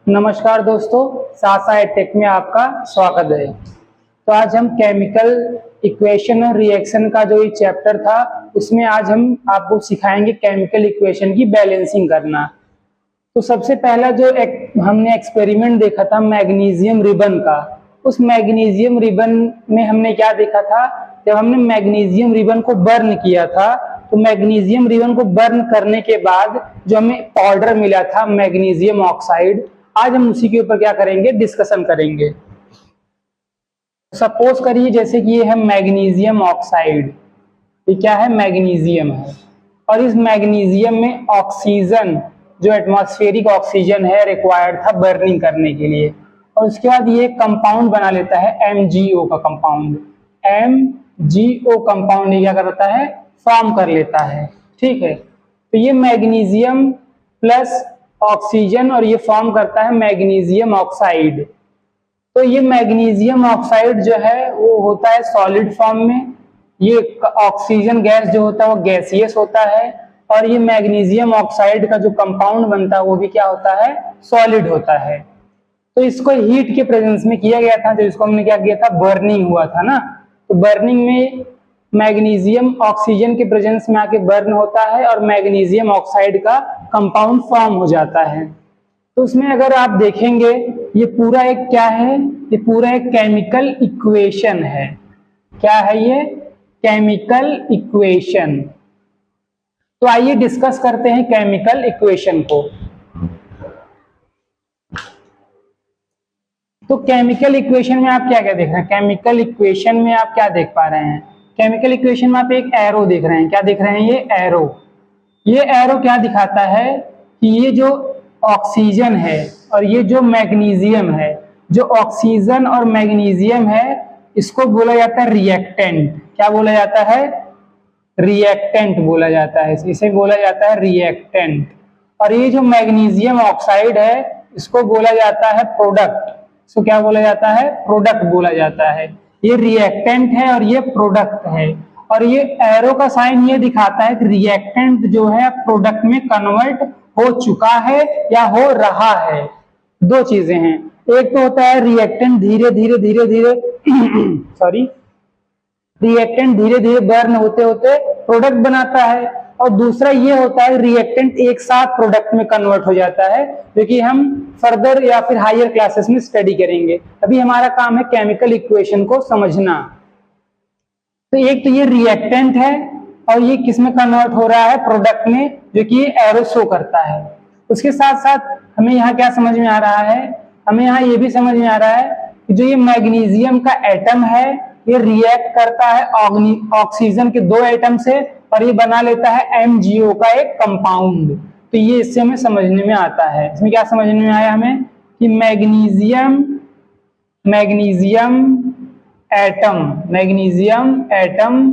नमस्कार दोस्तों, सासा एटेक में आपका स्वागत है। तो आज हम केमिकल इक्वेशन और रिएक्शन का जो ये चैप्टर था उसमें आज हम आपको सिखाएंगे केमिकल इक्वेशन की बैलेंसिंग करना। तो सबसे पहला जो हमने एक्सपेरिमेंट देखा था मैग्नीशियम रिबन का, उस मैग्नीशियम रिबन में हमने क्या देखा था, जब हमने मैग्नीशियम रिबन को बर्न किया था तो मैग्नीशियम रिबन को बर्न करने के बाद जो हमें पाउडर मिला था मैग्नीशियम ऑक्साइड, आज हम उसी के ऊपर क्या करेंगे, डिस्कशन करेंगे। सपोज करिए जैसे कि ये है मैग्नीशियम ऑक्साइड, ये क्या है, मैग्नीशियम है, और इस मैग्नीशियम में ऑक्सीजन जो एटमॉस्फेरिक ऑक्सीजन है रिक्वायर्ड था बर्निंग करने के लिए, और उसके बाद ये कंपाउंड बना लेता है MgO का कंपाउंड। MgO कंपाउंड ये क्या करता है, फॉर्म कर लेता है। ठीक है, तो ये मैग्नीशियम प्लस ऑक्सीजन और ये फॉर्म करता है मैग्नीशियम ऑक्साइड। तो ये मैग्नीशियम ऑक्साइड जो है वो होता है सॉलिड फॉर्म में, ये ऑक्सीजन गैस जो होता है वो गैसियस होता है, और ये मैग्नीशियम ऑक्साइड का जो कंपाउंड बनता है वो भी क्या होता है, सॉलिड होता है। तो इसको हीट के प्रेजेंस में किया गया था, जो इसको हमने क्या किया था, बर्निंग हुआ था ना। तो बर्निंग में मैग्नीशियम ऑक्सीजन के प्रेजेंस में आके बर्न होता है और मैग्नीशियम ऑक्साइड का कंपाउंड फॉर्म हो जाता है। तो उसमें अगर आप देखेंगे ये पूरा एक क्या है, ये पूरा एक केमिकल इक्वेशन है। क्या है ये, केमिकल इक्वेशन। तो आइए डिस्कस करते हैं केमिकल इक्वेशन को। तो केमिकल इक्वेशन में आप क्या क्या देख रहे हैं, केमिकल इक्वेशन में आप क्या देख पा रहे हैं, केमिकल इक्वेशन में आप एक एरो देख रहे हैं। क्या देख रहे हैं, ये एरो। ये एरो क्या दिखाता है कि ये जो ऑक्सीजन है और ये जो मैग्नीशियम है, जो ऑक्सीजन और मैग्नीशियम है इसको बोला जाता है रिएक्टेंट। क्या बोला जाता है, रिएक्टेंट बोला जाता है, इसे बोला जाता है रिएक्टेंट। और ये जो मैग्नीशियम ऑक्साइड है इसको बोला जाता है प्रोडक्ट। इसको क्या बोला जाता है, प्रोडक्ट बोला जाता है। ये रिएक्टेंट है और ये प्रोडक्ट है। और ये एरो का साइन ये दिखाता है कि रिएक्टेंट जो है प्रोडक्ट में कन्वर्ट हो चुका है या हो रहा है। दो चीजें हैं, एक तो होता है रिएक्टेंट धीरे धीरे धीरे धीरे सॉरी रिएक्टेंट धीरे धीरे बर्न होते होते प्रोडक्ट बनाता है, और दूसरा ये होता है रिएक्टेंट एक साथ प्रोडक्ट में कन्वर्ट हो जाता है, जो कि हम फर्दर या फिर हायर क्लासेस में स्टडी करेंगे। अभी हमारा काम है केमिकल इक्वेशन को समझना। तो एक तो ये रिएक्टेंट है और ये किस में कन्वर्ट हो रहा है, प्रोडक्ट में, जो कि एरो शो करता है। उसके साथ साथ हमें यहाँ क्या समझ में आ रहा है, हमें यहाँ ये भी समझ में आ रहा है कि जो ये मैग्नीशियम का एटम है ये रिएक्ट करता है ऑक्सीजन के दो एटम से और ये बना लेता है MgO का एक कंपाउंड। तो ये इससे हमें समझने में आता है। इसमें क्या समझने में आया हमें कि magnesium atom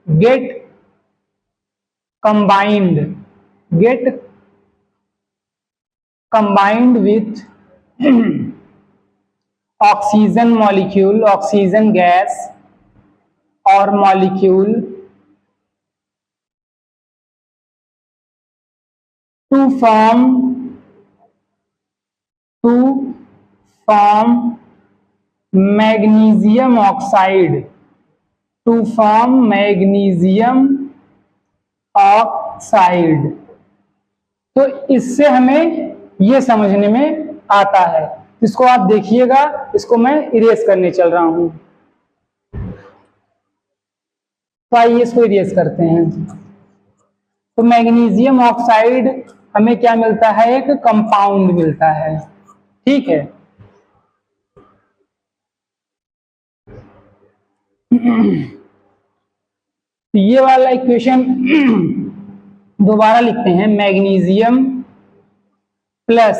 get combined with oxygen molecule, oxygen gas और molecule to form magnesium oxide, to form magnesium oxide. तो इससे हमें ये समझने में आता है। इसको आप देखिएगा, इसको मैं इरेज करने चल रहा हूं। तो आइए इसको इरेज करते हैं। तो मैग्नीशियम ऑक्साइड हमें क्या मिलता है, एक कंपाउंड मिलता है। ठीक है, तो ये वाला इक्वेशन दोबारा लिखते हैं, मैग्नीशियम प्लस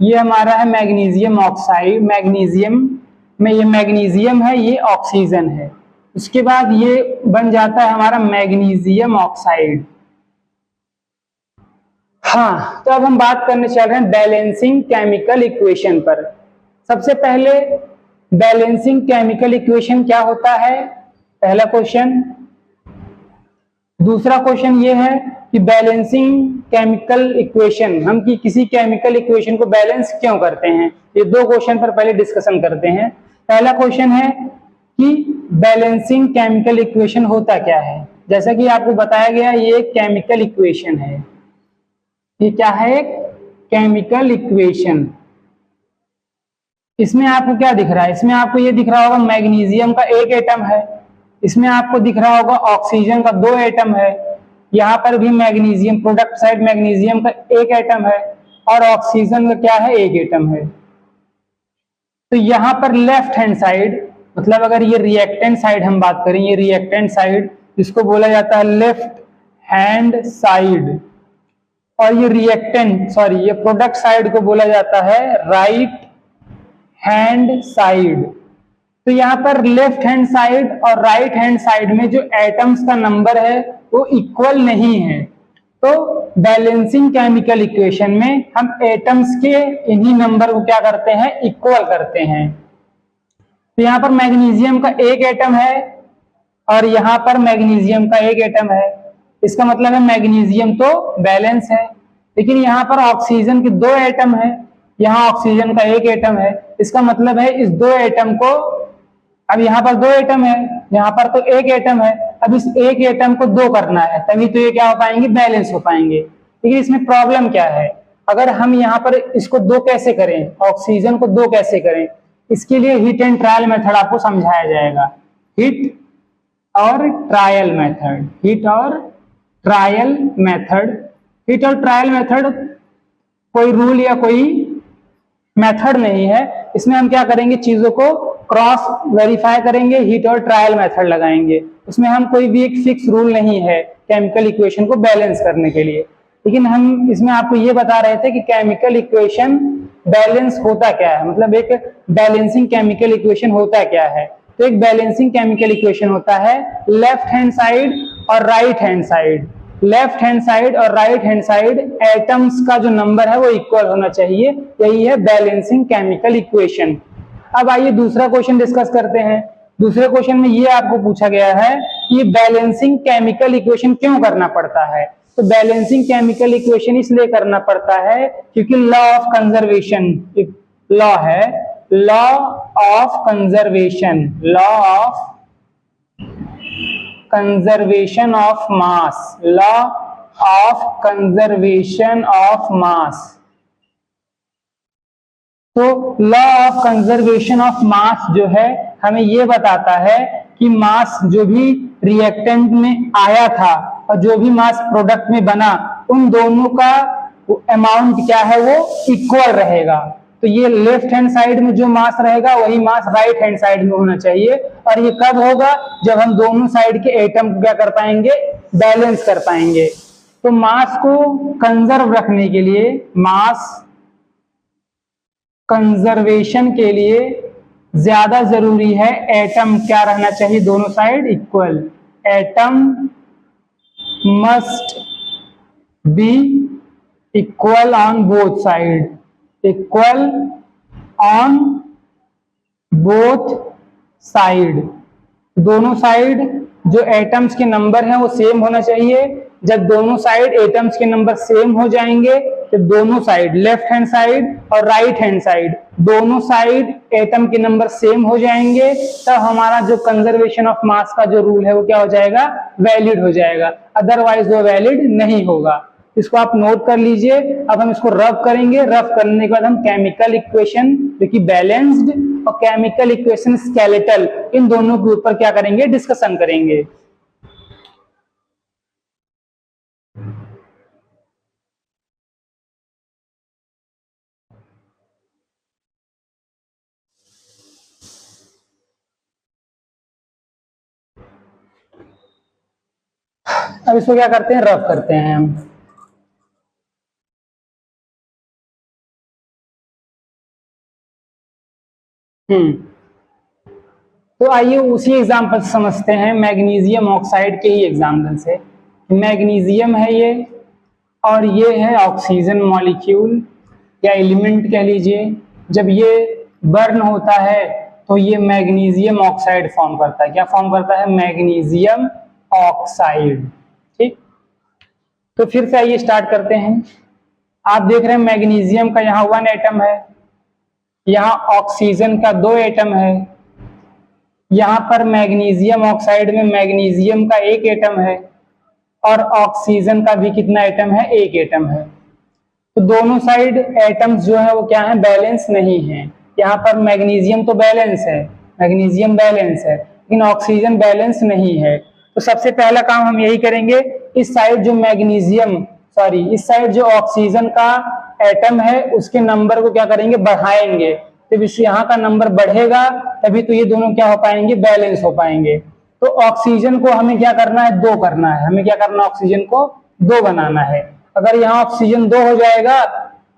ये हमारा है मैग्नीशियम ऑक्साइड, मैग्नीशियम में ये मैग्नीशियम है, ये ऑक्सीजन है। उसके बाद ये बन जाता है हमारा मैग्नीशियम ऑक्साइड। हाँ, तो अब हम बात करने चल रहे हैं बैलेंसिंग केमिकल इक्वेशन पर। सबसे पहले बैलेंसिंग केमिकल इक्वेशन क्या होता है, पहला क्वेश्चन। दूसरा क्वेश्चन ये है कि बैलेंसिंग केमिकल इक्वेशन, हम की किसी केमिकल इक्वेशन को बैलेंस क्यों करते हैं, ये दो क्वेश्चन पर पहले डिस्कशन करते हैं। पहला क्वेश्चन है कि बैलेंसिंग केमिकल इक्वेशन होता क्या है। जैसा कि आपको बताया गया ये एक केमिकल इक्वेशन है। ये क्या है, एक केमिकल इक्वेशन। इसमें आपको क्या दिख रहा है, इसमें आपको ये दिख रहा होगा मैग्नीशियम का एक एटम है, इसमें आपको दिख रहा होगा ऑक्सीजन का 2 एटम है, यहाँ पर भी मैग्नीशियम प्रोडक्ट साइड मैग्नीशियम का 1 एटम है और ऑक्सीजन का क्या है 1 एटम है। तो यहाँ पर लेफ्ट हैंड साइड, मतलब अगर ये रिएक्टेंट साइड हम बात करें, ये रिएक्टेंट साइड जिसको बोला जाता है लेफ्ट हैंड साइड, और ये ये प्रोडक्ट साइड को बोला जाता है राइट हैंड साइड। तो यहाँ पर लेफ्ट हैंड साइड और राइट हैंड साइड में जो एटम्स का नंबर है वो इक्वल नहीं है। तो बैलेंसिंग केमिकल इक्वेशन में हम एटम्स के इन्हीं नंबर को क्या करते हैं, इक्वल करते हैं। तो यहाँ पर मैग्नीशियम का 1 एटम है और यहाँ पर मैग्नीशियम का 1 एटम है, इसका मतलब है मैग्नीशियम तो बैलेंस है। लेकिन यहाँ पर ऑक्सीजन के 2 एटम है, यहाँ ऑक्सीजन का 1 एटम है, इसका मतलब है इस 2 एटम को, अब यहाँ पर 2 एटम है, यहाँ पर तो 1 एटम है, अब इस 1 एटम को 2 करना है, तभी तो ये क्या हो पाएंगे, बैलेंस हो पाएंगे। लेकिन इसमें प्रॉब्लम क्या है, अगर हम यहाँ पर इसको 2 कैसे करें, ऑक्सीजन को 2 कैसे करें, इसके लिए हिट एंड ट्रायल मेथड आपको समझाया जाएगा। हिट और ट्रायल मेथड, हिट और ट्रायल मेथड। हिट और ट्रायल मेथड कोई रूल या कोई मेथड नहीं है, इसमें हम क्या करेंगे, चीजों को क्रॉस वेरीफाई करेंगे, हिट और ट्रायल मेथड लगाएंगे। उसमें हम कोई भी एक फिक्स रूल नहीं है केमिकल इक्वेशन को बैलेंस करने के लिए। लेकिन हम इसमें आपको ये बता रहे थे कि केमिकल इक्वेशन बैलेंस होता क्या है, मतलब एक बैलेंसिंग केमिकल इक्वेशन होता क्या है। तो एक बैलेंसिंग केमिकल इक्वेशन होता है लेफ्ट हैंड साइड और right hand side, left hand side और राइट हैंड साइड एटम्स का जो नंबर है वो इक्वल होना चाहिए, यही है बैलेंसिंग केमिकल इक्वेशन। अब आइए दूसरा क्वेश्चन डिस्कस करते हैं। दूसरे क्वेश्चन में ये आपको पूछा गया है कि बैलेंसिंग केमिकल इक्वेशन क्यों करना पड़ता है। तो बैलेंसिंग केमिकल इक्वेशन इसलिए करना पड़ता है क्योंकि लॉ ऑफ कंजर्वेशन, एक लॉ है, law of conservation, law of conservation of mass, law of conservation of mass. तो law of conservation of mass जो है हमें ये बताता है कि मास जो भी रिएक्टेंट में आया था और जो भी मास प्रोडक्ट में बना, उन दोनों का अमाउंट क्या है, वो इक्वल रहेगा। तो ये लेफ्ट हैंड साइड में जो मास रहेगा वही मास राइट हैंड साइड में होना चाहिए। और ये कब होगा, जब हम दोनों साइड के एटम को क्या कर पाएंगे, बैलेंस कर पाएंगे। तो मास को कंजर्व रखने के लिए, मास कंजर्वेशन के लिए ज्यादा जरूरी है एटम क्या रहना चाहिए, दोनों side equal. Atom must be equal on both side, equal on both side. दोनों साइड जो एटम्स के नंबर हैं वो सेम होना चाहिए। जब दोनों साइड एटम्स के नंबर सेम हो जाएंगे तो दोनों साइड, लेफ्ट हैंड साइड और राइट हैंड साइड, दोनों साइड एटम के नंबर सेम हो जाएंगे, तब हमारा जो कंजर्वेशन ऑफ मास का जो रूल है वो क्या हो जाएगा, वैलिड हो जाएगा। अदरवाइज वो वैलिड नहीं होगा। इसको आप नोट कर लीजिए। अब हम इसको रफ करेंगे, रफ करने के बाद हम केमिकल इक्वेशन जो कि बैलेंस्ड और केमिकल इक्वेशन स्केलेटल, इन दोनों के ऊपर क्या करेंगे, डिस्कशन करेंगे। अब इसको क्या करते हैं, रफ करते हैं हम। तो आइए उसी एग्जांपल से समझते हैं, मैग्नीशियम ऑक्साइड के ही एग्जांपल से। मैग्नीशियम है ये और ये है ऑक्सीजन मॉलिक्यूल या एलिमेंट कह लीजिए। जब ये बर्न होता है तो ये मैग्नीशियम ऑक्साइड फॉर्म करता है। क्या फॉर्म करता है, मैग्नीशियम ऑक्साइड। ठीक, तो फिर से आइए स्टार्ट करते हैं। आप देख रहे हैं मैग्नीशियम का यहाँ 1 एटम है, यहाँ ऑक्सीजन का 2 एटम है, यहाँ पर मैग्नीशियम ऑक्साइड में मैग्नीशियम का 1 एटम है और ऑक्सीजन का भी कितना एटम है, 1 एटम है। तो दोनों साइड एटम्स जो है वो क्या है, बैलेंस नहीं है। यहाँ पर मैग्नीशियम तो बैलेंस है, मैग्नीशियम बैलेंस है, लेकिन ऑक्सीजन बैलेंस नहीं है। तो सबसे पहला काम हम यही करेंगे, इस साइड जो इस साइड जो ऑक्सीजन का एटम है उसके नंबर को क्या करेंगे, बढ़ाएंगे। जब इस यहाँ का नंबर बढ़ेगा तभी तो ये दोनों क्या हो पाएंगे, बैलेंस हो पाएंगे। तो ऑक्सीजन को हमें क्या करना है, 2 करना है। हमें क्या करना है, ऑक्सीजन को 2 बनाना है। अगर यहाँ ऑक्सीजन 2 हो जाएगा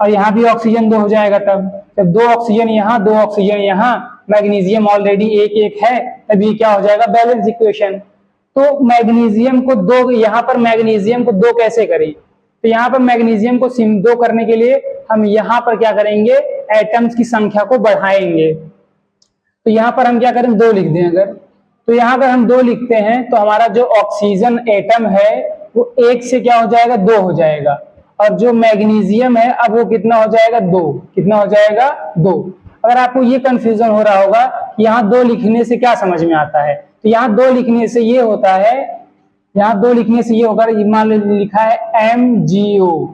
और यहाँ भी ऑक्सीजन 2 हो जाएगा, तब जब 2 ऑक्सीजन यहाँ 2 ऑक्सीजन यहाँ, मैग्नीशियम ऑलरेडी 1-1 है, तब ये क्या हो जाएगा, बैलेंस इक्वेशन। तो मैग्नीशियम को 2, यहाँ पर मैग्नीशियम को 2 कैसे करें, तो यहाँ पर मैग्नीशियम को 2 करने के लिए हम यहाँ पर क्या करेंगे, एटम्स की संख्या को बढ़ाएंगे। तो यहाँ पर हम क्या करें, 2 लिख दें। अगर तो यहाँ अगर हम 2 लिखते हैं तो हमारा जो ऑक्सीजन एटम है वो 1 से क्या हो जाएगा, 2 हो जाएगा, और जो मैग्नीशियम है अब वो कितना हो जाएगा, 2। कितना हो जाएगा, 2। अगर आपको ये कंफ्यूजन हो रहा होगा कि यहाँ 2 लिखने से क्या समझ में आता है, तो यहाँ 2 लिखने से ये होता है, यहाँ 2 लिखने से ये होगा, मान लिखा है MgO,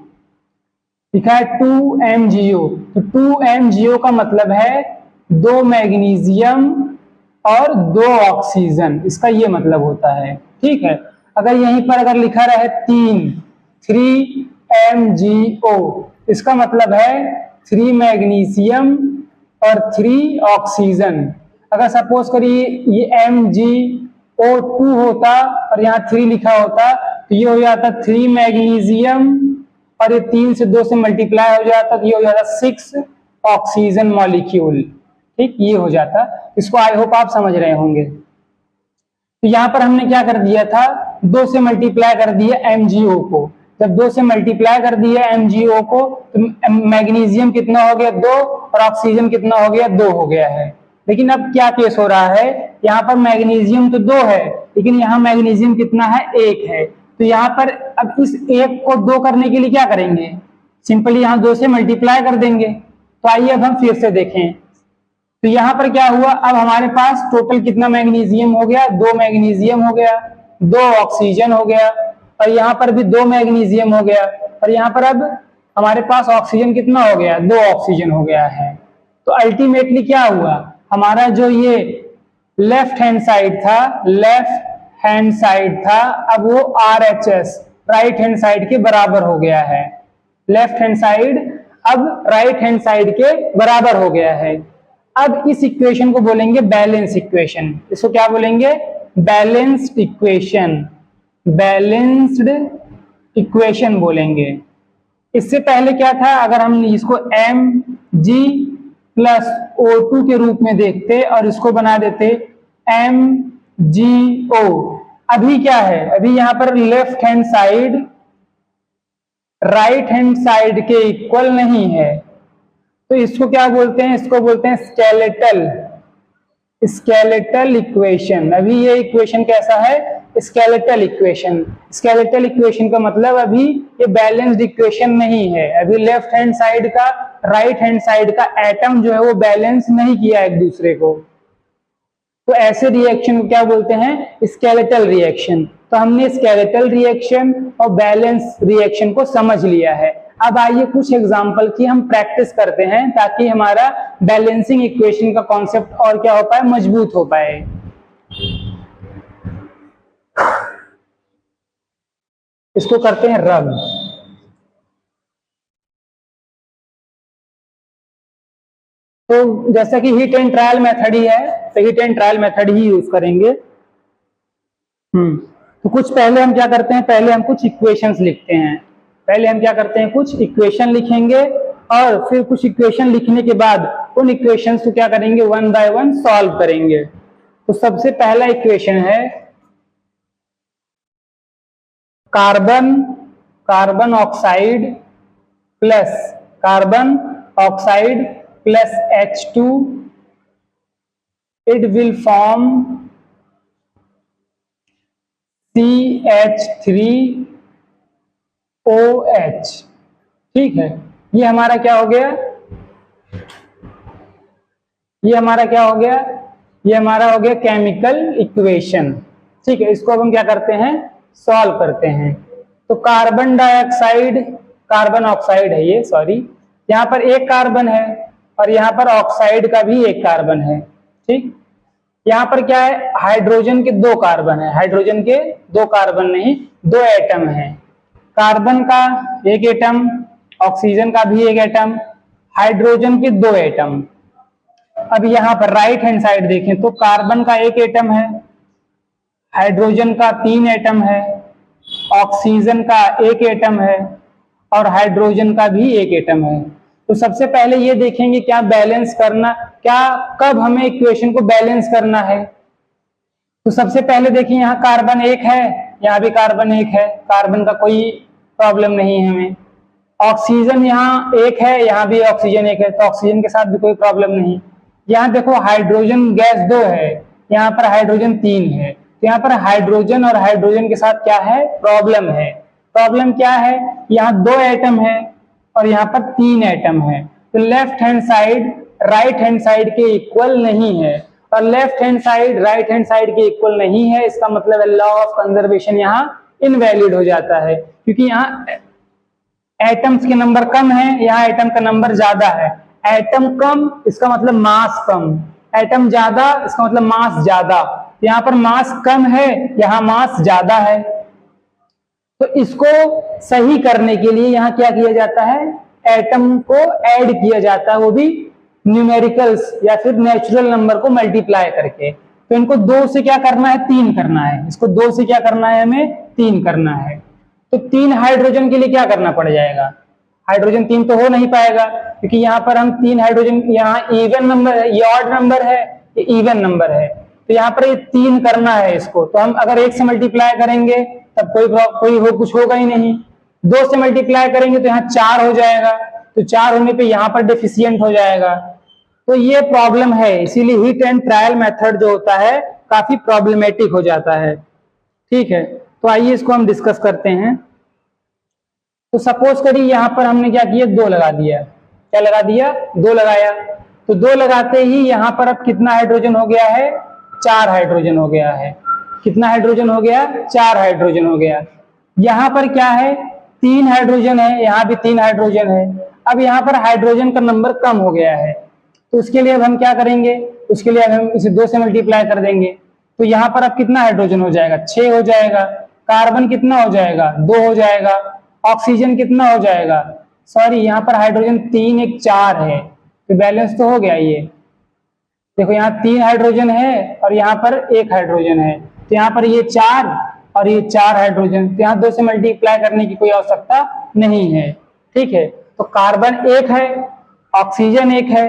लिखा है 2MgO। तो 2MgO का मतलब है 2 मैग्नीशियम और 2 ऑक्सीजन, इसका ये मतलब होता है। ठीक है। अगर यहीं पर अगर लिखा रहे 3MgO, इसका मतलब है 3 मैग्नीशियम और 3 ऑक्सीजन। अगर सपोज करिए ये MgO2 होता और यहाँ 3 लिखा होता तो ये हो जाता 3 मैग्नीशियम और ये 3 से 2 से मल्टीप्लाई हो जाता तो ये हो जाता 6 ऑक्सीजन मॉलिक्यूल। ठीक, ये हो जाता। इसको आई होप आप समझ रहे होंगे। तो यहाँ पर हमने क्या कर दिया था, 2 से मल्टीप्लाई कर दिया MgO को। जब 2 से मल्टीप्लाई कर दिया MgO को तो मैग्नीशियम कितना हो गया, 2, और ऑक्सीजन कितना हो गया, 2 हो गया है। लेकिन अब क्या केस हो रहा है, यहाँ पर मैग्नीशियम तो 2 है लेकिन यहाँ मैग्नीशियम कितना है, 1 है। तो यहाँ पर अब इस 1 को 2 करने के लिए क्या करेंगे, सिंपली यहाँ 2 से मल्टीप्लाई कर देंगे। तो आइए अब हम फिर से देखें। तो यहाँ पर क्या हुआ, अब हमारे पास टोटल कितना मैग्नीशियम हो गया, 2 मैग्नीशियम हो गया, 2 ऑक्सीजन हो गया, और यहाँ पर भी 2 मैग्नीशियम हो गया, और यहाँ पर अब हमारे पास ऑक्सीजन कितना हो गया, 2 ऑक्सीजन हो गया है। तो अल्टीमेटली क्या हुआ, हमारा जो ये लेफ्ट हैंड साइड था, अब वो RHS राइट हैंड साइड के बराबर हो गया है। लेफ्ट हैंड साइड अब राइट हैंड साइड के बराबर हो गया है। अब इस इक्वेशन को बोलेंगे बैलेंस इक्वेशन। इसको क्या बोलेंगे, बैलेंस्ड इक्वेशन, बैलेंस्ड इक्वेशन बोलेंगे। इससे पहले क्या था, अगर हम इसको Mg+O2 के रूप में देखते और इसको बना देते MgO। अभी क्या है, अभी यहाँ पर left hand side right hand side के इक्वल नहीं है, तो इसको क्या बोलते हैं, इसको बोलते हैं स्केलेटल इक्वेशन। अभी ये इक्वेशन कैसा है, स्केलेटल इक्वेशन। स्केलेटल इक्वेशन का मतलब अभी ये बैलेंस्ड इक्वेशन नहीं है। अभी लेफ्ट हैंड साइड का राइट हैंड साइड का एटम जो है वो बैलेंस नहीं किया एक दूसरे को। तो ऐसे रिएक्शन को क्या बोलते हैं, स्केलेटल रिएक्शन। तो हमने स्केलेटल रिएक्शन और बैलेंस रिएक्शन को समझ लिया है। अब आइए कुछ एग्जांपल की हम प्रैक्टिस करते हैं ताकि हमारा बैलेंसिंग इक्वेशन का कॉन्सेप्ट और क्या हो पाए, मजबूत हो पाए। इसको करते हैं रब। तो जैसा कि हिट एंड ट्रायल मेथड ही है, तो hit and trial method he use करेंगे। तो कुछ पहले हम क्या करते हैं, पहले हम कुछ इक्वेशंस लिखते हैं। पहले हम क्या करते हैं, कुछ इक्वेशन लिखेंगे और फिर कुछ इक्वेशन लिखने के बाद उन इक्वेशंस को क्या करेंगे, 1 बाय 1 सॉल्व करेंगे। तो सबसे पहला इक्वेशन है carbon oxide plus H2, it will form CH3 OH। ठीक है, ये हमारा क्या हो गया, ये हमारा क्या हो गया, ये हमारा हो गया केमिकल इक्वेशन। ठीक है, इसको अब हम क्या करते हैं, सॉल्व करते हैं। तो कार्बन डाइऑक्साइड, कार्बन ऑक्साइड है ये, सॉरी, यहाँ पर एक कार्बन है और यहाँ पर ऑक्साइड का भी एक कार्बन है। ठीक, यहाँ पर क्या है, हाइड्रोजन के दो कार्बन है, हाइड्रोजन के दो कार्बन नहीं, दो एटम है। कार्बन का एक एटम, ऑक्सीजन का भी एक एटम, हाइड्रोजन के दो एटम। अब यहाँ पर राइट हैंड साइड देखें तो कार्बन का एक एटम है, हाइड्रोजन का 3 एटम है, ऑक्सीजन का एक एटम है और हाइड्रोजन का भी एक एटम है। तो सबसे पहले ये देखेंगे क्या बैलेंस करना, क्या कब हमें इक्वेशन को बैलेंस करना है। तो सबसे पहले देखिए यहाँ कार्बन एक है, यहाँ भी कार्बन एक है, कार्बन का कोई प्रॉब्लम नहीं है हमें। ऑक्सीजन यहाँ एक है, यहाँ भी ऑक्सीजन एक है, तो ऑक्सीजन के साथ भी कोई प्रॉब्लम नहीं। यहाँ देखो हाइड्रोजन गैस 2 है, यहाँ पर हाइड्रोजन 3 है, तो यहाँ पर हाइड्रोजन और हाइड्रोजन के साथ क्या है, प्रॉब्लम है। प्रॉब्लम क्या है, यहाँ 2 एटम है और यहाँ पर 3 एटम है, तो left hand side right hand side के इक्वल नहीं है, और left hand side right hand side के इक्वल नहीं है, इसका मतलब है लॉ ऑफ कंजर्वेशन यहाँ इनवैलिड हो जाता है, क्योंकि यहाँ एटम्स के नंबर कम है, यहाँ एटम का नंबर ज्यादा है। एटम कम इसका मतलब मास कम, एटम ज्यादा इसका मतलब मास ज्यादा, यहाँ पर मास कम है, यहाँ मास ज्यादा है। तो इसको सही करने के लिए यहाँ क्या किया जाता है, एटम को ऐड किया जाता है, वो भी न्यूमेरिकल्स या फिर नेचुरल नंबर को मल्टीप्लाई करके। तो इनको 2 से क्या करना है, 3 करना है, इसको 2 से क्या करना है, हमें 3 करना है। तो 3 हाइड्रोजन के लिए क्या करना पड़ जाएगा, हाइड्रोजन 3 तो हो नहीं पाएगा, क्योंकि यहाँ पर हम 3 हाइड्रोजन, यहाँ इवन नंबर है, ये ऑड नंबर है, ये इवन नंबर है, तो यहाँ पर ये 3 करना है इसको। तो हम अगर 1 से मल्टीप्लाई करेंगे तब कुछ होगा ही नहीं, 2 से मल्टीप्लाई करेंगे तो यहाँ 4 हो जाएगा, तो 4 होने पे यहाँ पर डेफिशिएंट हो जाएगा। तो ये प्रॉब्लम है, इसीलिए हिट एंड ट्रायल मेथड जो होता है काफी प्रॉब्लमेटिक हो जाता है। ठीक है, तो आइए इसको हम डिस्कस करते हैं। तो सपोज करिए यहाँ पर हमने क्या किया, 2 लगा दिया, क्या लगा दिया, 2 लगाया, तो 2 लगाते ही यहाँ पर अब कितना हाइड्रोजन हो गया है, 4 हाइड्रोजन हो गया है। कितना हाइड्रोजन हो गया, 4 हाइड्रोजन हो गया। यहाँ पर क्या है, 3 हाइड्रोजन है, यहाँ भी 3 हाइड्रोजन है। अब यहाँ पर हाइड्रोजन का नंबर कम हो गया है, तो उसके लिए अब हम क्या करेंगे, उसके लिए अब हम इसे 2 से मल्टीप्लाई कर देंगे, तो यहाँ पर अब कितना हाइड्रोजन हो जाएगा, 6 हो जाएगा। कार्बन कितना हो जाएगा, 2 हो जाएगा। ऑक्सीजन कितना हो जाएगा, सॉरी यहाँ पर हाइड्रोजन 3 1 4 है, तो बैलेंस तो हो गया। ये देखो यहाँ 3 हाइड्रोजन है और यहाँ पर 1 हाइड्रोजन है, तो यहाँ पर ये 4 और ये 4 हाइड्रोजन, तो यहाँ 2 से मल्टीप्लाई करने की कोई आवश्यकता नहीं है। ठीक है, तो कार्बन 1 है, ऑक्सीजन 1 है,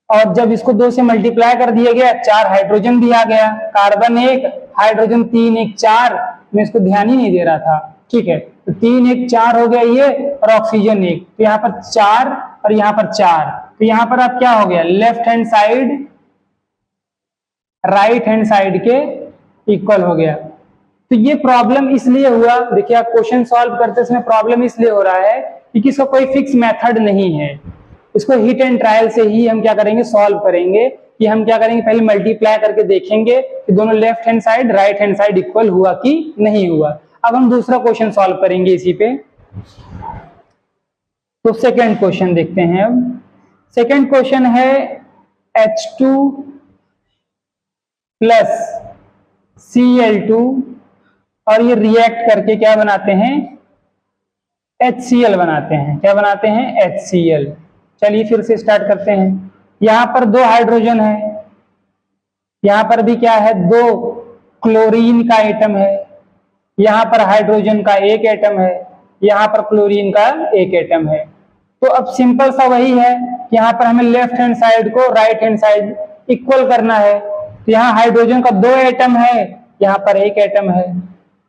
और जब इसको 2 से मल्टीप्लाई कर दिया गया 4 हाइड्रोजन भी आ गया। कार्बन 1 हाइड्रोजन 3 1 4, मैं इसको ध्यान ही नहीं दे रहा था। ठीक है, तो 3 1 4 हो गया ये, और ऑक्सीजन 1, तो यहाँ पर 4 और यहाँ पर 4, तो यहाँ पर अब क्या हो गया, left hand side right hand side के इक्वल हो गया। तो ये प्रॉब्लम इसलिए हुआ, देखिए आप क्वेश्चन सॉल्व करते समय प्रॉब्लम इसलिए हो रहा है क्योंकि इसका कोई फिक्स मेथड नहीं है। इसको हिट एंड ट्रायल से ही हम क्या करेंगे, सॉल्व करेंगे। कि हम क्या करेंगे, पहले मल्टीप्लाई करके देखेंगे कि दोनों left hand side right hand side equal हुआ कि नहीं हुआ। अब हम दूसरा क्वेश्चन सॉल्व करेंगे इसी पे। तो सेकंड क्वेश्चन देखते हैं। अब सेकंड क्वेश्चन है H2 प्लस Cl2 और ये रिएक्ट करके क्या बनाते हैं, HCl बनाते हैं। क्या बनाते हैं, HCl। चलिए फिर से स्टार्ट करते हैं। यहाँ पर 2 हाइड्रोजन है, यहाँ पर भी क्या है, 2 क्लोरीन का एटम है, यहाँ पर हाइड्रोजन का 1 एटम है, यहाँ पर क्लोरीन का 1 एटम है। तो अब सिंपल सा वही है कि यहाँ पर हमें लेफ्ट हैंड साइड को राइट हैंड साइड इक्वल करना है। तो यहाँ हाइड्रोजन का 2 एटम है, यहाँ पर 1 एटम है,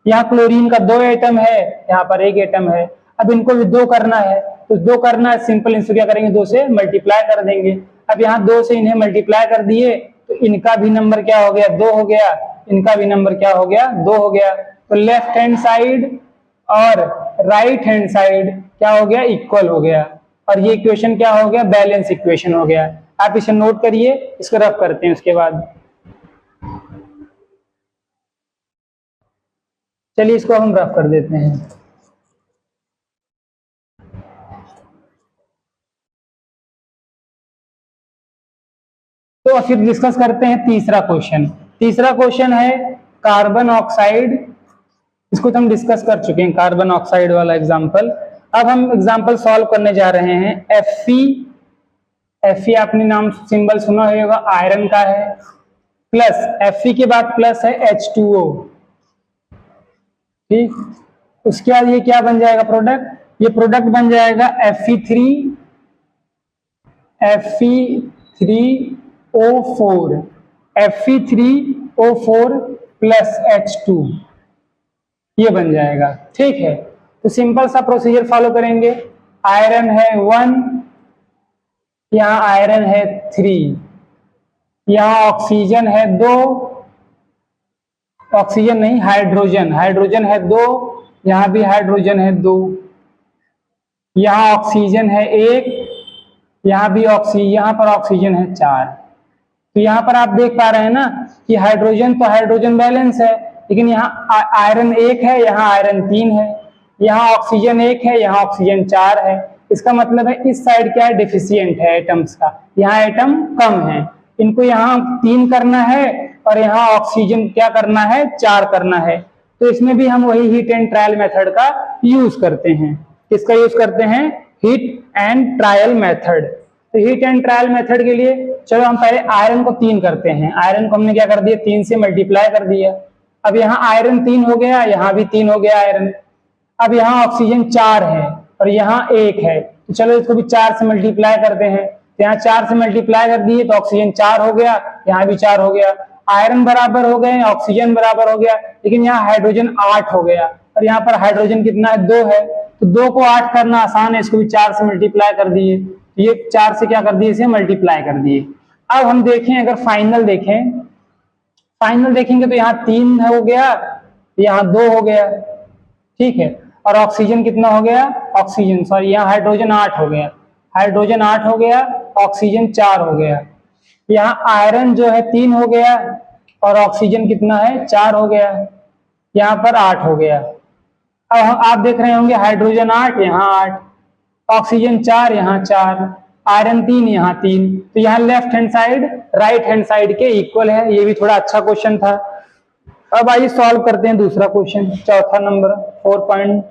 यहाँ क्लोरीन का 2 एटम है, यहाँ पर 1 एटम है। अब इनको भी 2 करना है, तो 2 करना है, सिंपल इनको क्या करेंगे, 2 से मल्टीप्लाई कर देंगे। अब यहाँ 2 से इन्हें मल्टीप्लाई कर दिए तो इनका भी नंबर क्या हो गया, 2 हो गया, इनका भी नंबर क्या हो गया, 2 हो गया। तो लेफ्ट हैंड साइड और राइट हैंड साइड क्या हो गया, इक्वल हो गया, और ये इक्वेशन क्या हो गया, बैलेंस इक्वेशन हो गया। आप इसे नोट करिए, इसको रफ करते हैं उसके बाद। चलिए इसको हम रफ कर देते हैं। तो फिर डिस्कस करते हैं तीसरा क्वेश्चन। तीसरा क्वेश्चन है कार्बन ऑक्साइड। इसको तो हम डिस्कस कर चुके हैं, कार्बन ऑक्साइड वाला एग्जांपल। अब हम एग्जांपल सॉल्व करने जा रहे हैं। Fe आपने नाम सिंबल सुना होगा, आयरन का है, प्लस Fe के बाद प्लस है H2O, ठीक। उसके बाद ये क्या बन जाएगा प्रोडक्ट, ये प्रोडक्ट बन जाएगा Fe3O4 प्लस H2, ये बन जाएगा, ठीक है। तो सिंपल सा प्रोसीजर फॉलो करेंगे। आयरन है 1, यहाँ आयरन है 3, यहाँ ऑक्सीजन है 2, ऑक्सीजन नहीं हाइड्रोजन, हाइड्रोजन है 2, यहाँ भी हाइड्रोजन है 2, यहाँ ऑक्सीजन है 1, यहाँ भी यहाँ पर ऑक्सीजन है 4। तो यहाँ पर आप देख पा रहे हैं ना कि हाइड्रोजन तो हाइड्रोजन बैलेंस है, लेकिन यहाँ आयरन 1 है, यहाँ आयरन 3 है, यहाँ ऑक्सीजन 1 है, यहाँ ऑक्सीजन 4 है। इसका मतलब है इस साइड क्या है, डिफिशियंट है एटम्स का, यहाँ एटम कम है, इनको यहाँ 3 करना है और यहाँ ऑक्सीजन क्या करना है, 4 करना है। तो इसमें भी हम वही हीट एंड ट्रायल मेथड का यूज करते हैं। किसका यूज करते हैं, हीट एंड ट्रायल मेथड। तो हीट एंड ट्रायल मेथड के लिए चलो हम पहले आयरन को 3 करते हैं। आयरन को हमने क्या कर दिया, 3 से मल्टीप्लाई कर दिया। अब यहाँ आयरन 3 हो गया, यहाँ भी 3 हो गया आयरन। अब यहाँ ऑक्सीजन 4 है और यहाँ 1 है, तो चलो इसको भी 4 से मल्टीप्लाई करते हैं। तो यहाँ 4 से मल्टीप्लाई कर दिए तो ऑक्सीजन 4 हो गया, यहाँ भी 4 हो गया। आयरन बराबर हो गए, ऑक्सीजन बराबर हो गया, लेकिन यहाँ हाइड्रोजन 8 हो गया और यहाँ पर हाइड्रोजन कितना है, 2 है। तो 2 को 8 करना आसान है, इसको भी 4 से मल्टीप्लाई कर दिए। ये 4 से क्या कर दिए, इसे मल्टीप्लाई कर दिए। अब हम देखें, अगर फाइनल देखें, फाइनल देखेंगे तो यहाँ 3 हो गया, यहाँ 2 हो गया, ठीक है। और ऑक्सीजन कितना हो गया, ऑक्सीजन सॉरी यहाँ हाइड्रोजन 8 हो गया, हाइड्रोजन 8 हो गया, ऑक्सीजन 4 हो गया। यहाँ आयरन जो है 3 हो गया और ऑक्सीजन कितना है, 4 हो गया, यहाँ पर 8 हो गया। अब आप देख रहे होंगे हाइड्रोजन 8, यहाँ 8, ऑक्सीजन 4, यहाँ 4, आयरन 3, यहाँ 3। तो यहाँ left hand side right hand side के इक्वल है। ये भी थोड़ा अच्छा क्वेश्चन था। अब आइए सॉल्व करते हैं दूसरा क्वेश्चन, चौथा नंबर 4 पॉइंट।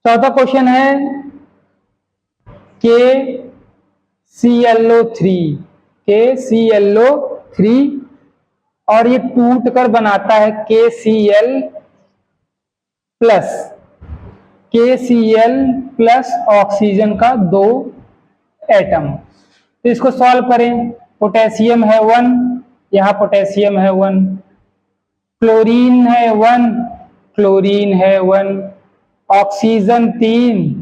चौथा क्वेश्चन है KClO3 और ये टूट कर बनाता है KCl प्लस ऑक्सीजन का 2 एटम। तो इसको सॉल्व करें। पोटेशियम है 1, यहाँ पोटेशियम है 1, क्लोरीन है 1, क्लोरीन है 1, ऑक्सीजन 3,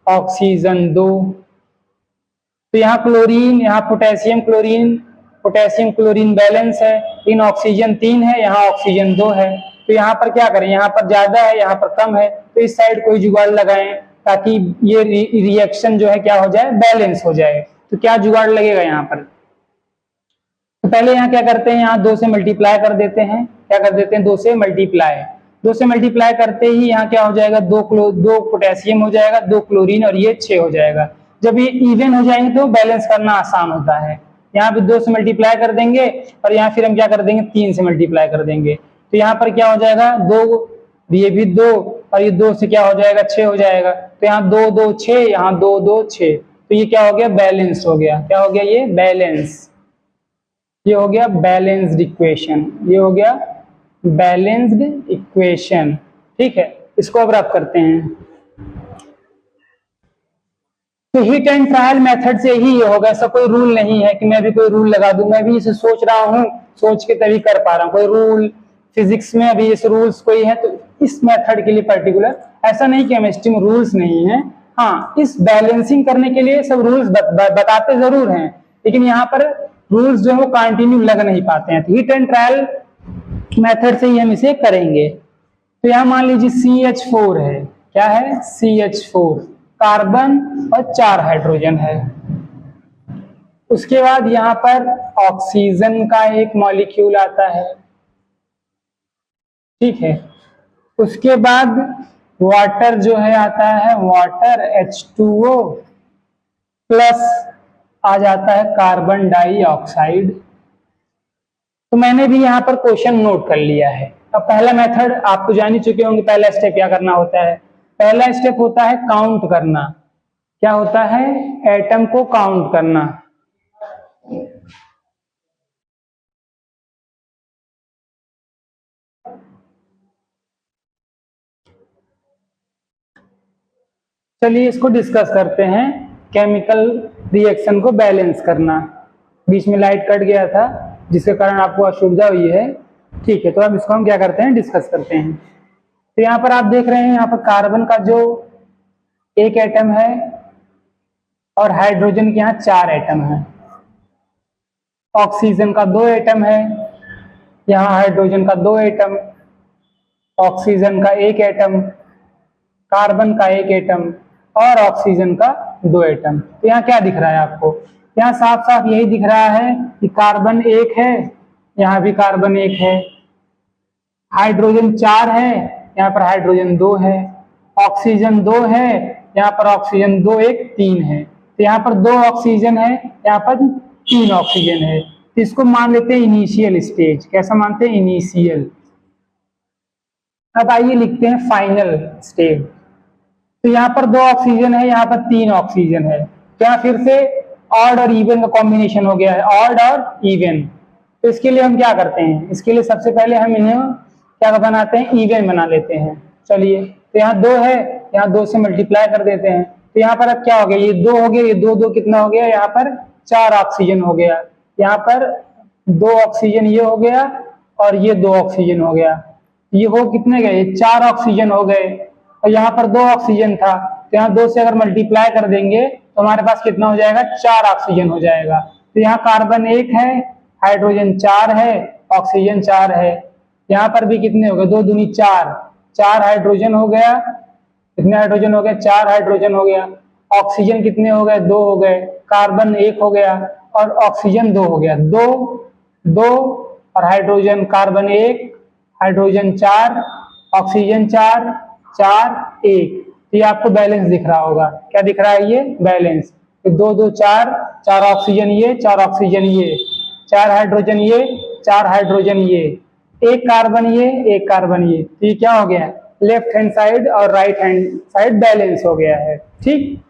ऑक्सीजन 2। तो यहाँ क्लोरीन, यहाँ पोटेशियम क्लोरीन बैलेंस है, इन ऑक्सीजन 3 है, यहाँ ऑक्सीजन 2 है। तो यहाँ पर क्या करें, यहाँ पर ज्यादा है, यहाँ पर कम है, तो इस साइड कोई जुगाड़ लगाएं ताकि ये रिएक्शन जो है क्या हो जाए, बैलेंस हो जाए। तो क्या जुगाड़ लगेगा यहाँ पर, तो पहले यहाँ क्या करते हैं, यहाँ 2 से मल्टीप्लाई कर देते हैं। क्या कर देते हैं, 2 से मल्टीप्लाई करते ही यहाँ क्या हो जाएगा, 2 पोटेशियम हो जाएगा, 2 क्लोरीन और ये 6 हो जाएगा। जब ये इवन हो जाएंगे तो बैलेंस करना आसान होता है। यहाँ पे 2 से मल्टीप्लाई कर देंगे और यहाँ फिर हम क्या कर देंगे, 3 से मल्टीप्लाई कर देंगे। तो यहाँ पर क्या हो जाएगा, 2, ये भी 2 और ये 2 से क्या हो जाएगा, 6 हो जाएगा। तो यहाँ 2 2 6, यहाँ 2 2 6, तो ये क्या हो गया, बैलेंस हो गया। क्या हो गया, ये बैलेंस, ये हो गया बैलेंस्ड इक्वेशन, ये हो गया बैलेंस्ड इक्वेशन, ठीक है। इसको अब रब करते हैं। तो हीट एंड ट्रायल मेथड से ही ये होगा, ऐसा कोई रूल नहीं है कि मैं भी कोई रूल लगा दूं। मैं भी इसे सोच रहा हूं, सोच के तभी कर पा रहा हूं। कोई रूल फिजिक्स में अभी इस रूल्स कोई है तो इस मेथड के लिए पर्टिकुलर, ऐसा नहीं कि केमिस्ट्री में रूल्स नहीं है। हाँ, इस बैलेंसिंग करने के लिए सब रूल्स बताते जरूर हैं, लेकिन यहाँ पर रूल्स जो है वो कंटिन्यू लग नहीं पाते हैं। तो हीट एंड ट्रायल मेथड से ही हम इसे करेंगे। तो यहाँ मान लीजिए CH4 है, क्या है, CH4 कार्बन और 4 हाइड्रोजन है। उसके बाद यहाँ पर ऑक्सीजन का एक मॉलिक्यूल आता है, ठीक है। उसके बाद वाटर जो है आता है, वाटर H2O प्लस आ जाता है कार्बन डाइऑक्साइड। तो मैंने भी यहाँ पर क्वेश्चन नोट कर लिया है। अब पहला मेथड आप तो जान ही चुके होंगे, पहला स्टेप क्या करना होता है। पहला स्टेप होता है काउंट करना। क्या होता है, एटम को काउंट करना। चलिए इसको डिस्कस करते हैं। केमिकल रिएक्शन को बैलेंस करना। बीच में लाइट कट गया था जिसके कारण आपको असुविधा हुई है, ठीक है। तो अब इसको हम क्या करते हैं, डिस्कस करते हैं। तो यहाँ पर आप देख रहे हैं, यहाँ पर कार्बन का जो एक एटम है और हाइड्रोजन के यहाँ 4 एटम है। ऑक्सीजन का 2 एटम है, यहाँ हाइड्रोजन का 2 एटम, ऑक्सीजन का 1 एटम, कार्बन का 1 एटम और ऑक्सीजन का 2 एटम। तो यहाँ क्या दिख रहा है आपको, यहाँ साफ साफ यही दिख रहा है कि कार्बन 1 है, यहाँ भी कार्बन 1 है, हाइड्रोजन 4 है, यहाँ पर हाइड्रोजन 2 है, ऑक्सीजन 2 है, यहाँ पर ऑक्सीजन 2 1 3 है। तो यहाँ पर 2 ऑक्सीजन है, यहाँ पर 3 ऑक्सीजन है। तो इसको मान लेते हैं इनिशियल स्टेज। कैसा मानते हैं, इनिशियल। अब आइए लिखते हैं फाइनल स्टेज। तो यहाँ पर 2 ऑक्सीजन है, यहाँ पर 3 ऑक्सीजन है। तो यहाँ फिर से ऑड और इवन का कॉम्बिनेशन हो गया है, ऑड और इवन। तो इसके लिए हम क्या करते हैं, इसके लिए सबसे पहले हम इन्हें क्या बनाते हैं, इवन बना लेते हैं। चलिए, तो यहाँ 2 है, यहाँ 2 से मल्टीप्लाई कर देते हैं। तो यहाँ पर अब क्या हो गया, ये 2 हो गया, ये 2 2 कितना हो गया, यहाँ पर 4 ऑक्सीजन हो गया। यहाँ पर 2 ऑक्सीजन ये हो गया और ये 2 ऑक्सीजन हो गया। ये हो कितने गए, 4 ऑक्सीजन हो गए। और यहाँ पर 2 ऑक्सीजन था, तो यहाँ 2 से अगर मल्टीप्लाई कर देंगे तो हमारे पास कितना हो जाएगा, 4 ऑक्सीजन हो जाएगा। तो यहाँ कार्बन 1 है, हाइड्रोजन 4 है, ऑक्सीजन 4 है। यहाँ पर भी कितने हो गए, 2 दूनी 4, 4 हाइड्रोजन हो गया। कितने हाइड्रोजन हो गए, 4 हाइड्रोजन हो गया। ऑक्सीजन कितने हो गए, 2 हो गए। कार्बन 1 हो गया और ऑक्सीजन 2 हो गया। 2 2 और हाइड्रोजन, कार्बन 1, हाइड्रोजन 4, ऑक्सीजन 4 4 1। ये आपको बैलेंस दिख रहा होगा। क्या दिख रहा है, ये बैलेंस। 2 2 4, 4 ऑक्सीजन ये, 4 ऑक्सीजन ये, 4 हाइड्रोजन ये, 4 हाइड्रोजन ये, 1 कार्बन ये, 1 कार्बन ये। तो ये क्या हो गया, लेफ्ट हैंड साइड और राइट हैंड साइड बैलेंस हो गया है, ठीक।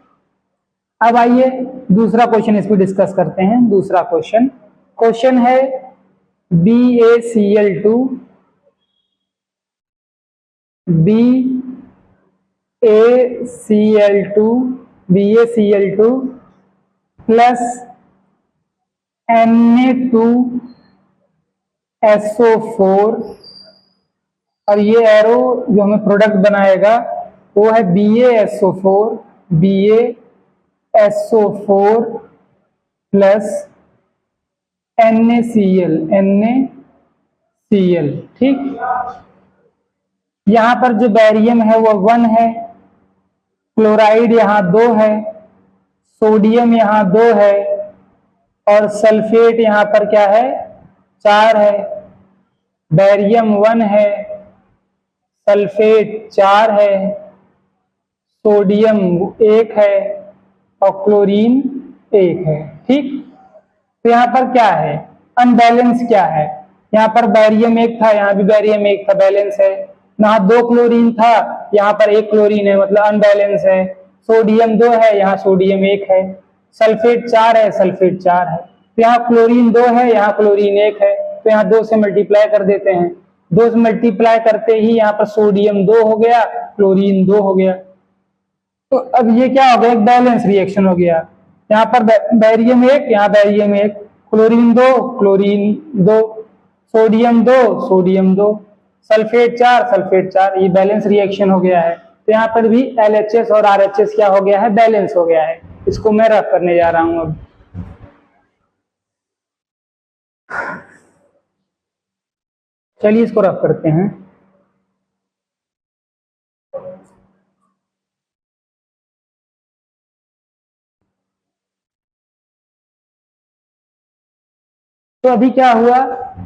अब आइए दूसरा क्वेश्चन इस पर डिस्कस करते हैं। दूसरा क्वेश्चन है BaCl2 BaCl2 प्लस Na2SO4 और ये एरो जो हमें प्रोडक्ट बनाएगा वो है BaSO4 प्लस NaCl, ठीक। यहाँ पर जो बैरियम है वो 1 है, क्लोराइड यहाँ 2 है, सोडियम यहाँ 2 है और सल्फेट यहाँ पर क्या है, 4 है। बैरियम 1 है, सल्फेट 4 है, सोडियम 1 है और क्लोरीन 1 है, ठीक। तो यहाँ पर क्या है, अनबैलेंस क्या है, यहाँ पर बैरियम 1 था, यहाँ भी बैरियम 1 था, बैलेंस है। यहाँ 2 क्लोरीन था, यहाँ पर 1 क्लोरीन है, मतलब अनबैलेंस है। सोडियम 2 है, यहाँ सोडियम 1 है। सल्फेट 4 है, सल्फेट 4 है। तो यहाँ क्लोरीन 2 है, यहाँ क्लोरीन 1 है। तो यहाँ 2 से मल्टीप्लाई कर देते हैं। 2 से मल्टीप्लाई करते ही यहाँ पर सोडियम 2 हो गया, क्लोरीन 2 हो गया। तो अब ये क्या हो गया, एक बैलेंस रिएक्शन हो गया। यहाँ पर बैरियम 1, यहाँ barium 1, chlorine 2, chlorine 2, sodium 2, sodium 2, sulphate 4, sulphate 4। ये बैलेंस रिएक्शन हो गया है। तो यहाँ पर भी LHS और RHS क्या हो गया है, बैलेंस हो गया है। इसको मैं रफ करने जा रहा हूं अब। चलिए इसको रफ करते हैं। तो अभी क्या हुआ,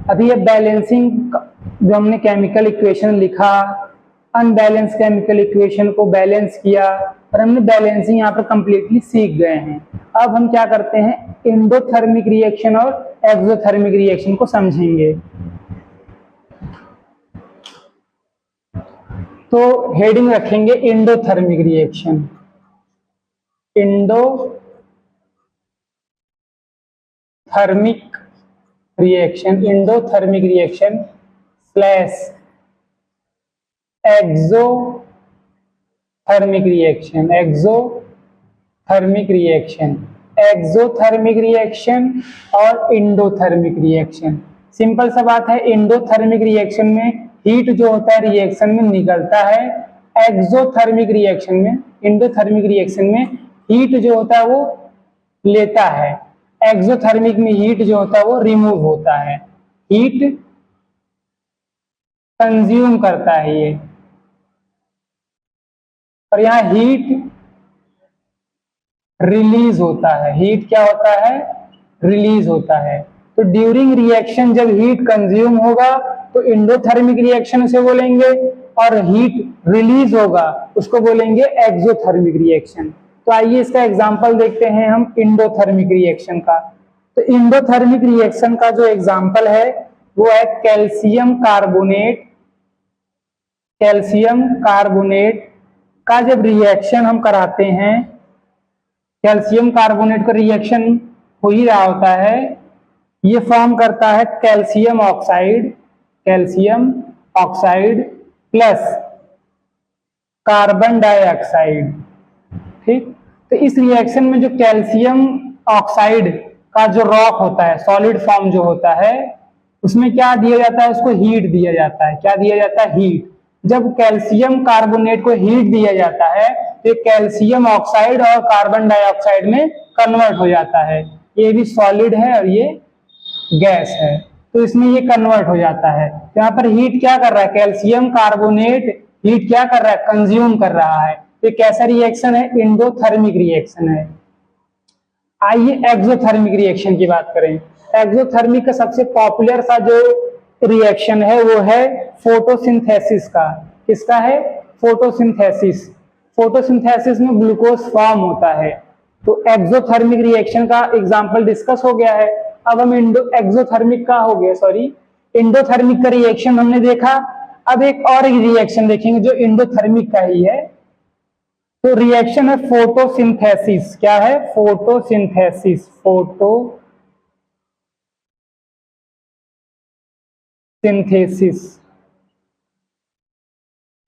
अभी ये बैलेंसिंग जो हमने केमिकल इक्वेशन लिखा, अनबैलेंस केमिकल इक्वेशन को बैलेंस किया और हमने बैलेंसिंग यहाँ पर कंप्लीटली सीख गए हैं। अब हम क्या करते हैं, एंडोथर्मिक रिएक्शन और एक्सोथर्मिक रिएक्शन को समझेंगे। तो हेडिंग रखेंगे endothermic reaction, endothermic reaction slash exothermic reaction और एंडोथर्मिक रिएक्शन। सिंपल सा बात है, एंडोथर्मिक रिएक्शन में हीट जो होता है रिएक्शन में निकलता है, एक्सोथर्मिक रिएक्शन में, एंडोथर्मिक रिएक्शन में हीट जो होता है वो लेता है, एक्सोथर्मिक में हीट जो होता है वो रिमूव होता है, हीट कंज्यूम करता है ये, और यहाँ हीट रिलीज होता है, हीट क्या होता है, रिलीज होता है। तो ड्यूरिंग रिएक्शन जब हीट कंज्यूम होगा तो एंडोथर्मिक रिएक्शन उसे बोलेंगे, और हीट रिलीज होगा उसको बोलेंगे एक्सोथर्मिक रिएक्शन। तो आइए इसका एग्जांपल देखते हैं हम एंडोथर्मिक रिएक्शन का। तो एंडोथर्मिक रिएक्शन का जो एग्जांपल है वो है कैल्शियम कार्बोनेट का जब रिएक्शन हम कराते हैं, कैल्शियम कार्बोनेट का रिएक्शन हो ही रहा होता है, ये फॉर्म करता है calcium oxide plus carbon dioxide. ठीक, तो इस रिएक्शन में जो कैल्शियम ऑक्साइड का जो रॉक होता है, सॉलिड फॉर्म जो होता है, उसमें क्या दिया जाता है, उसको हीट दिया जाता है। क्या दिया जाता है, हीट। जब कैल्शियम कार्बोनेट को हीट दिया जाता है तो कैल्शियम ऑक्साइड और कार्बन डाइऑक्साइड में कन्वर्ट हो जाता है। ये भी सॉलिड है और ये गैस है, तो इसमें ये कन्वर्ट हो जाता है। तो यहाँ पर हीट क्या कर रहा है, कैल्शियम कार्बोनेट हीट क्या कर रहा है, कंज्यूम कर रहा है। तो कैसा रिएक्शन है, एंडोथर्मिक रिएक्शन है। आइए एक्सोथर्मिक रिएक्शन की बात करें। एक्सोथर्मिक का सबसे पॉपुलर सा जो रिएक्शन है वो है फोटोसिंथेसिस का। किसका है, फोटोसिंथेसिस में ग्लूकोज फॉर्म होता है। तो एक्सोथर्मिक रिएक्शन का एग्जांपल डिस्कस हो गया है। अब हम एंडोथर्मिक का रिएक्शन हमने देखा। अब एक और रिएक्शन देखेंगे जो एंडोथर्मिक का ही है। तो रिएक्शन है फोटोसिंथेसिस। क्या है, फोटोसिंथेसिस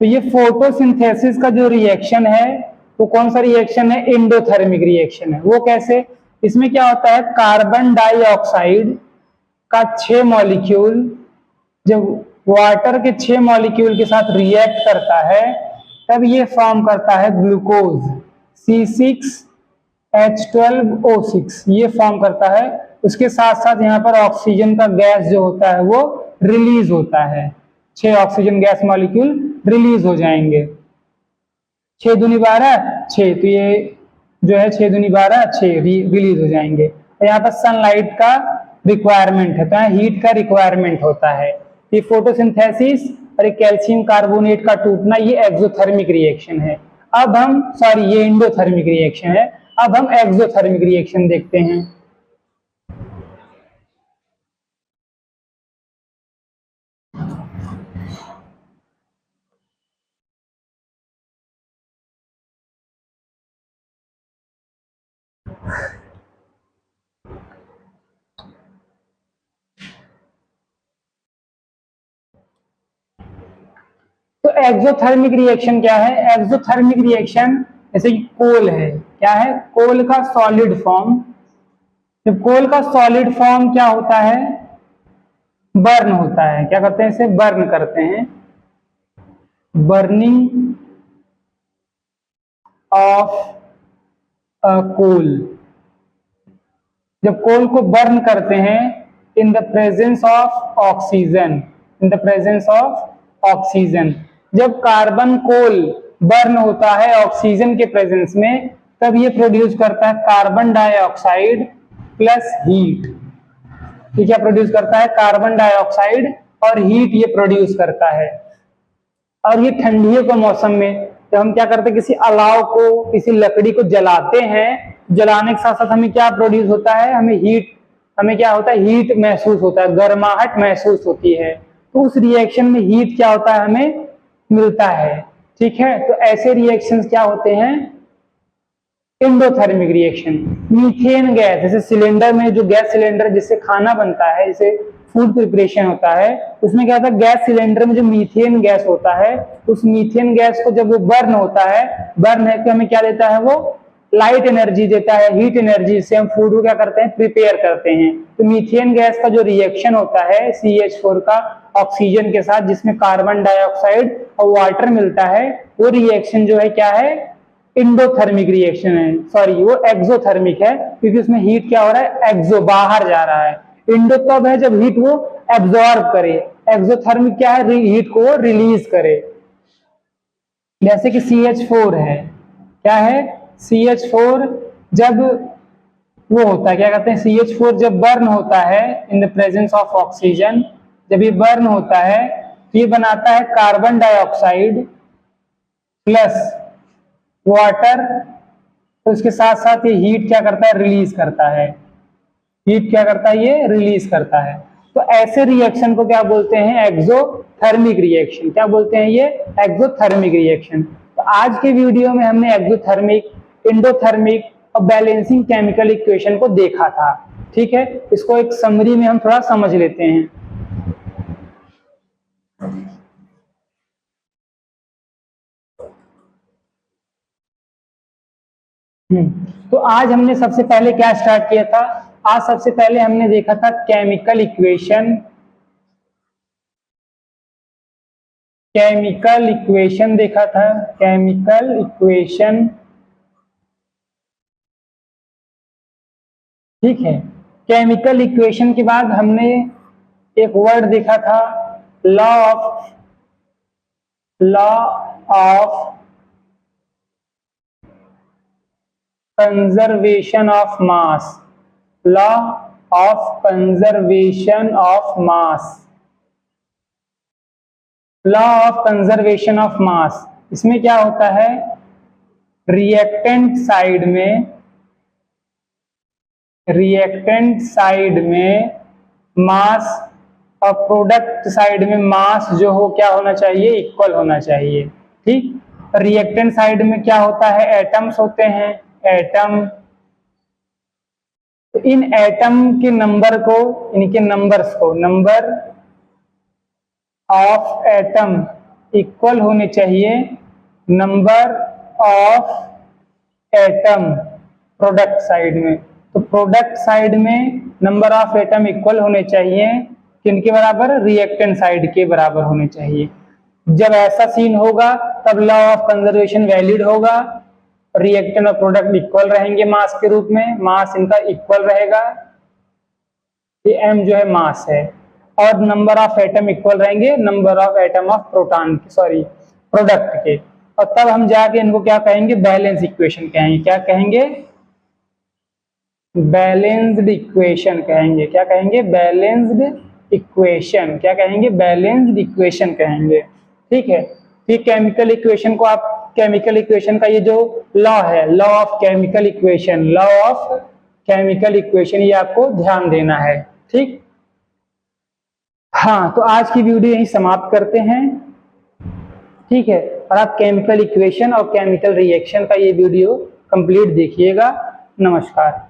तो ये फोटोसिंथेसिस का जो रिएक्शन है वो कौन सा रिएक्शन है, एंडोथर्मिक रिएक्शन है। वो कैसे, इसमें क्या होता है, कार्बन डाइऑक्साइड का 6 मॉलिक्यूल जब वाटर के 6 मॉलिक्यूल के साथ रिएक्ट करता है तब ये फॉर्म करता है ग्लूकोज C6H12O6, ये फॉर्म करता है। उसके साथ साथ यहाँ पर ऑक्सीजन का गैस जो होता है वो रिलीज होता है। 6 ऑक्सीजन गैस मॉलिक्यूल रिलीज हो जाएंगे। 6 दूनी 12, 6, तो ये जो है 6 दूनी 12, 6 रिलीज हो जाएंगे। तो यहाँ पर सनलाइट का रिक्वायरमेंट है, तो यहाँ हीट का रिक्वायरमेंट होता है। ये फोटोसिंथेसिस और ये कैल्शियम कार्बोनेट का टूटना, ये एक्सोथर्मिक रिएक्शन है। अब हम ये एंडोथर्मिक रिएक्शन है। अब हम एक्सोथर्मिक रिएक्शन देखते हैं। तो एक्सोथर्मिक रिएक्शन क्या है, एक्सोथर्मिक रिएक्शन जैसे कि कोल है, क्या है, कोल का सॉलिड फॉर्म। जब कोल का सॉलिड फॉर्म क्या होता है, बर्न होता है। क्या करते हैं, इसे बर्न करते हैं, बर्निंग ऑफ कोल। जब कोल को बर्न करते हैं in the presence of oxygen, जब कार्बन कोल बर्न होता है ऑक्सीजन के प्रेजेंस में, तब ये प्रोड्यूस करता है कार्बन डाइऑक्साइड प्लस हीट। ये क्या प्रोड्यूस करता है, कार्बन डाइऑक्साइड और हीट ये प्रोड्यूस करता है। और ये ठंडियों के मौसम में जब हम क्या करते हैं, किसी अलाव को, किसी लकड़ी को जलाते हैं, जलाने के साथ साथ हमें क्या प्रोड्यूस होता है, हमें क्या होता है, हीट महसूस होता है, गर्माहट महसूस होती है। तो उस रिएक्शन में हीट क्या होता है, हमें मिलता है। ठीक है, तो ऐसे रिएक्शंस क्या होते हैं, एंडोथर्मिक रिएक्शन। मीथेन गैस, जैसे सिलेंडर में जो गैस सिलेंडर जिससे खाना बनता है, जिसे फूड प्रिपरेशन होता है, उसमें क्या होता है, गैस सिलेंडर में जो मीथेन गैस होता है, उस मीथेन गैस को जब वो बर्न होता है, बर्न है तो हमें क्या देता है, वो लाइट एनर्जी देता है, हीट एनर्जी से हम फूड को क्या करते हैं, प्रिपेयर करते हैं। तो मीथेन गैस का जो रिएक्शन होता है CH4 का ऑक्सीजन के साथ, जिसमें कार्बन डाइऑक्साइड और वाटर मिलता है, वो रिएक्शन जो है क्या है, एंडोथर्मिक रिएक्शन है। सॉरी, वो एक्सोथर्मिक है, क्योंकि उसमें हीट क्या हो रहा है, एक्सो बाहर जा रहा है। इंडो तब है जब हीट वो एब्जॉर्ब करे, एक्सोथर्मिक क्या है, हीट को वो रिलीज करे। जैसे कि CH4 है, क्या है, CH4 जब वो होता है, क्या कहते हैं, CH4 जब बर्न होता है in the presence of oxygen, जब ये बर्न होता है तो ये बनाता है कार्बन डाइऑक्साइड प्लस वाटर। तो उसके साथ साथ ये हीट क्या करता है, रिलीज करता है। हीट क्या करता है, ये रिलीज करता है। तो ऐसे रिएक्शन को क्या बोलते हैं, एक्सोथर्मिक रिएक्शन। क्या बोलते हैं ये, एक्सोथर्मिक रिएक्शन। तो आज के वीडियो में हमने एक्सोथर्मिक, एंडोथर्मिक और बैलेंसिंग केमिकल इक्वेशन को देखा था। ठीक है, इसको एक समरी में हम थोड़ा समझ लेते हैं। तो आज हमने सबसे पहले क्या स्टार्ट किया था, आज सबसे पहले हमने देखा था केमिकल इक्वेशन। केमिकल इक्वेशन देखा था, केमिकल इक्वेशन। ठीक है, केमिकल इक्वेशन के बाद हमने एक वर्ड देखा था, law of conservation of mass. Law of conservation of mass. Law of conservation of मास, इसमें क्या होता है, रिएक्टेंट साइड में मास और प्रोडक्ट साइड में मास जो हो क्या होना चाहिए, इक्वल होना चाहिए। ठीक, रिएक्टेंट साइड में क्या होता है, एटम्स होते हैं, एटम। तो इन एटम के नंबर को, इनके नंबर्स को, नंबर ऑफ एटम इक्वल होने चाहिए number of atom product side में। तो प्रोडक्ट साइड में नंबर ऑफ एटम इक्वल होने चाहिए किनके बराबर, रिएक्टेंट साइड के बराबर होने चाहिए। जब ऐसा सीन होगा तब लॉ ऑफ कंजर्वेशन वैलिड होगा, रिएक्टेंट और प्रोडक्ट इक्वल रहेंगे मास के रूप में, मास इनका इक्वल रहेगा, ये m जो है मास है, और नंबर ऑफ एटम इक्वल रहेंगे number of atom of product के। और तब हम जाके इनको क्या कहेंगे, बैलेंस इक्वेशन कहेंगे। क्या कहेंगे, बैलेंस्ड इक्वेशन कहेंगे। क्या कहेंगे, बैलेंस्ड इक्वेशन। क्या कहेंगे, बैलेंस्ड इक्वेशन कहेंगे। ठीक है, फिर केमिकल इक्वेशन को आप, केमिकल इक्वेशन का ये जो लॉ है, law of chemical equation, law of chemical equation, ये आपको ध्यान देना है। ठीक, हाँ, तो आज की वीडियो यही समाप्त करते हैं। ठीक है, और आप केमिकल इक्वेशन और केमिकल रिएक्शन का ये वीडियो कंप्लीट देखिएगा। नमस्कार।